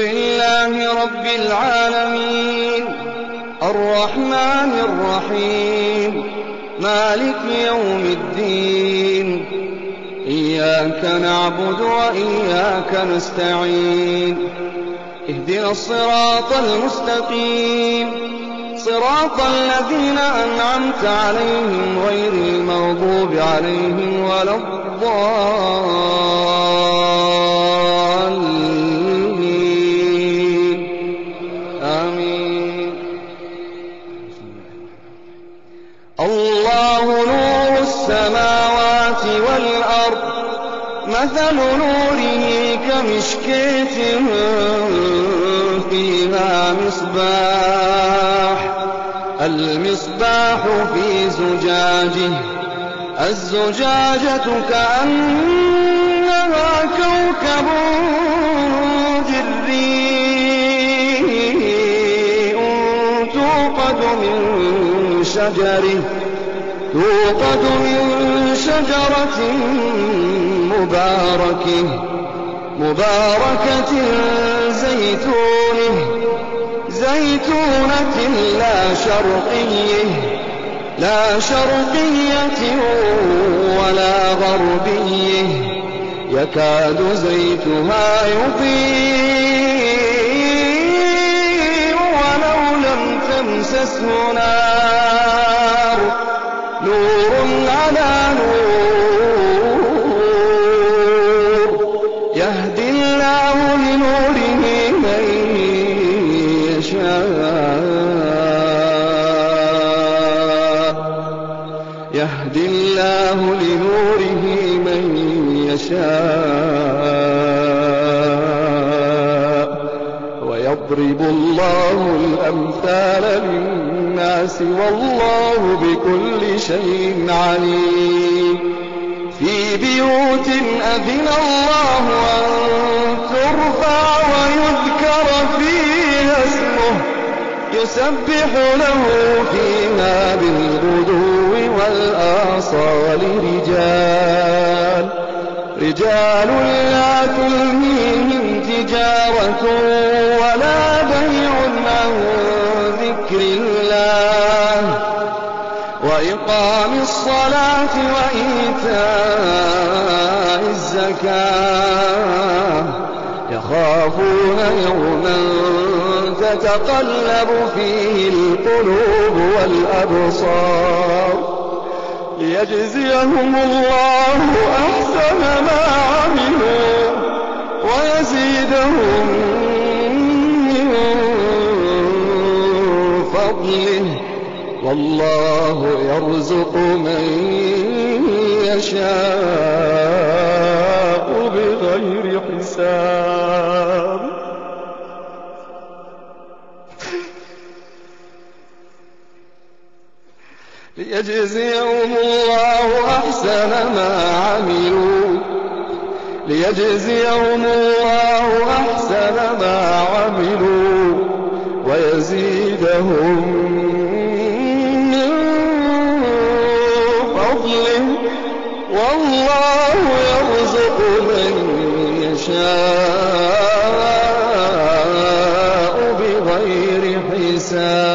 لله رب العالمين الرحمن الرحيم مالك يوم الدين إياك نعبد وإياك نستعين اهدنا الصراط المستقيم صراط الذين أنعمت عليهم غير المغضوب عليهم ولا الضالين آمين. الله نور السماوات والأرض مثل نوره كمشكاة فيها مصباح المصباح في زجاجه الزجاجة كأنها كوكب دري توقد من شجرة مباركة زيتونة لا شرقية ولا غربية يكاد زيتها يضيء ولو لم تمسسه نار نور على نور يهدي الله لنوره من يشاء ويضرب الله الأمثال للناس والله بكل شيء عليم. في بيوت أذن الله أن ترفع ويذكر فيها اسمه يسبح له فيها بالغدو والآصال رجال لا تلهيهم تجارة ولا بيع عن ذكر الله وإقام الصلاة وإيتاء الزكاة يخافون يوما تتقلب فيه القلوب والأبصار ليجزيهم الله أحسن ما عملوا ويزيدهم من فضله والله يرزق من يشاء بغير حساب. ليجزيهم الله أحسن ما عملوا ويزيدهم من فضله والله يرزق من يشاء بغير حساب.